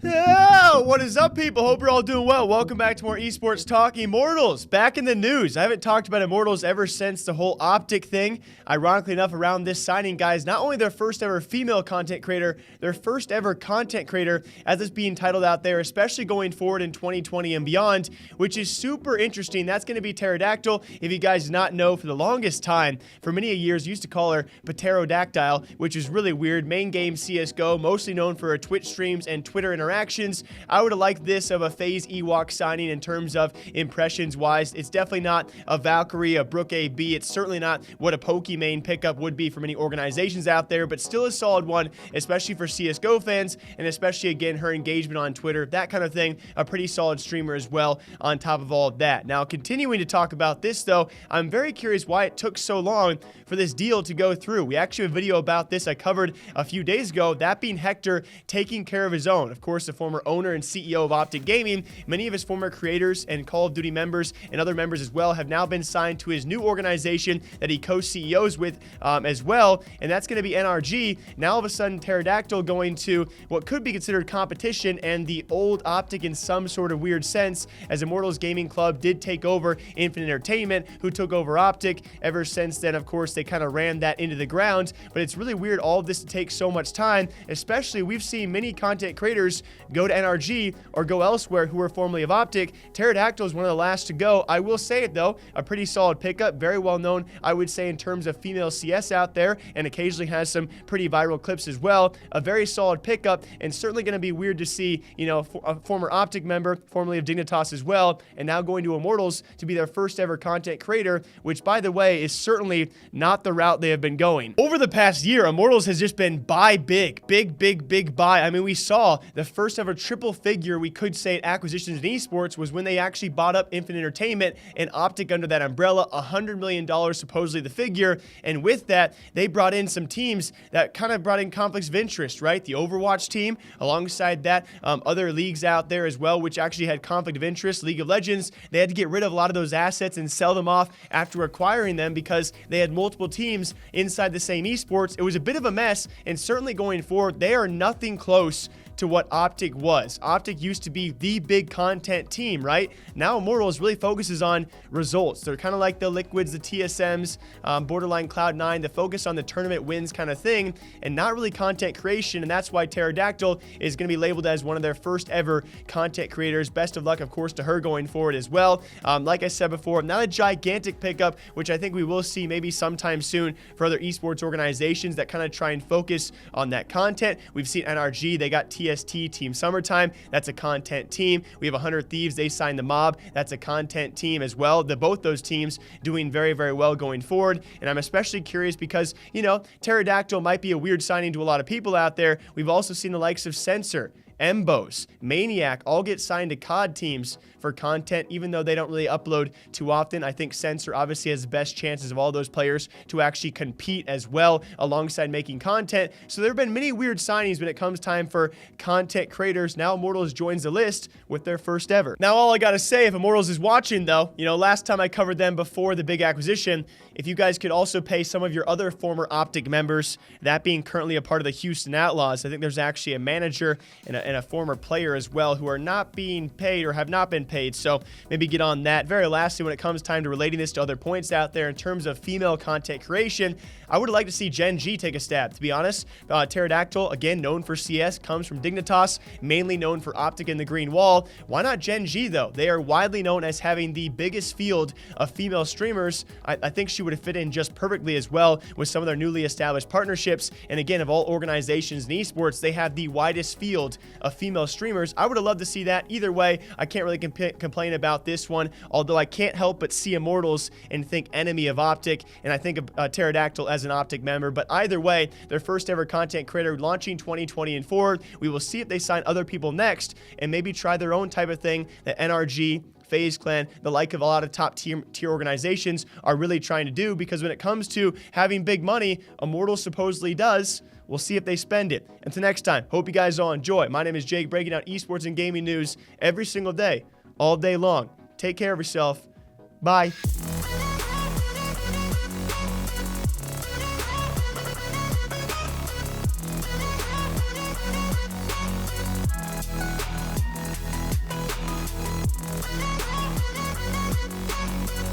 Oh, what is up, people? Hope you're all doing well. Welcome back to more Esports Talk. Immortals, back in the news. I haven't talked about Immortals ever since the whole OpTic thing. Ironically enough, around this signing, guys, not only their first ever female content creator, their first ever content creator, as it's being titled out there, especially going forward in 2020 and beyond, which is super interesting. That's going to be Pterodactyl. If you guys do not know, for the longest time, for many years, used to call her Pterodactyl, which is really weird. Main game CSGO, mostly known for her Twitch streams and Twitter interactions. I would have liked this of a FaZe Ewok signing in terms of impressions-wise. It's definitely not a Valkyrie, a Brook AB. It's certainly not what a Pokimane pickup would be for many organizations out there, but still a solid one, especially for CSGO fans, and especially, again, her engagement on Twitter, that kind of thing. A pretty solid streamer as well on top of all of that. Now, continuing to talk about this, though, I'm very curious why it took so long for this deal to go through. We actually have a video about this I covered a few days ago, that being Hector taking care of his own. Of course, the former owner and CEO of OpTic Gaming, many of his former creators and Call of Duty members and other members as well have now been signed to his new organization that he co-CEOs with as well, and that's going to be NRG. Now all of a sudden, Pterodactyl going to what could be considered competition and the old OpTic in some sort of weird sense, as Immortals Gaming Club did take over Infinite Entertainment, who took over OpTic. Ever since then, of course, they kind of ran that into the ground, but it's really weird all of this to take so much time, especially we've seen many content creators go to NRG or go elsewhere who were formerly of OpTic. Pterodactyl is one of the last to go. I will say it though, a pretty solid pickup, very well known, I would say, in terms of female CS out there, and occasionally has some pretty viral clips as well. A very solid pickup, and certainly going to be weird to see, you know, a former OpTic member, formerly of Dignitas as well, and now going to Immortals to be their first ever content creator, which, by the way, is certainly not the route they have been going. Over the past year, Immortals has just been buy big buy. I mean, we saw the first ever triple figure, we could say, at acquisitions in esports was when they actually bought up Infinite Entertainment and OpTic under that umbrella, $100 million supposedly the figure, and with that, they brought in some teams that kind of brought in conflicts of interest, right? The Overwatch team, alongside that, other leagues out there as well, which actually had conflict of interest. League of Legends, they had to get rid of a lot of those assets and sell them off after acquiring them because they had multiple teams inside the same esports. It was a bit of a mess, and certainly going forward, they are nothing close to what OpTic was. OpTic used to be the big content team, right? Now Immortals really focuses on results. They're kind of like the Liquids, the TSMs, borderline Cloud9, the focus on the tournament wins kind of thing, and not really content creation, and that's why Pterodactyl is going to be labeled as one of their first ever content creators. Best of luck, of course, to her going forward as well. Like I said before, not a gigantic pickup, which I think we will see maybe sometime soon for other esports organizations that kind of try and focus on that content. We've seen NRG, they got TST, Team Summertime, that's a content team. We have 100 Thieves, they signed the Mob, that's a content team as well. Both those teams doing very well going forward, and I'm especially curious because, you know, Pterodactyl might be a weird signing to a lot of people out there. We've also seen the likes of Censor, Embos, Maniac all get signed to COD teams for content, even though they don't really upload too often. I think Censor obviously has the best chances of all those players to actually compete as well alongside making content. So there have been many weird signings when it comes time for content creators. Now Immortals joins the list with their first ever. Now all I gotta say, if Immortals is watching though, you know, last time I covered them before the big acquisition, if you guys could also pay some of your other former OpTic members, that being currently a part of the Houston Outlaws. I think there's actually a manager and a former player as well who are not being paid or have not been paid, so maybe get on that. Very lastly, when it comes time to relating this to other points out there in terms of female content creation, I would like to see Gen G take a stab, to be honest. Pterodactyl, again, known for CS, comes from Dignitas, mainly known for OpTic and the Green Wall. Why not Gen G, though? They are widely known as having the biggest field of female streamers. I think she would have fit in just perfectly as well with some of their newly established partnerships. And again, of all organizations in esports, they have the widest field of female streamers. I would have loved to see that. Either way, I can't really complain about this one, although I can't help but see Immortals and think enemy of OpTic, and I think of Pterodactyl as an OpTic member. But either way, their first ever content creator launching 2020 and forward. We will see if they sign other people next and maybe try their own type of thing that NRG, FaZe Clan, the like of a lot of top tier organizations are really trying to do, because when it comes to having big money, Immortals supposedly does. We'll see if they spend it. Until next time, hope you guys all enjoy. My name is Jake, breaking down esports and gaming news every single day, all day long. Take care of yourself. Bye.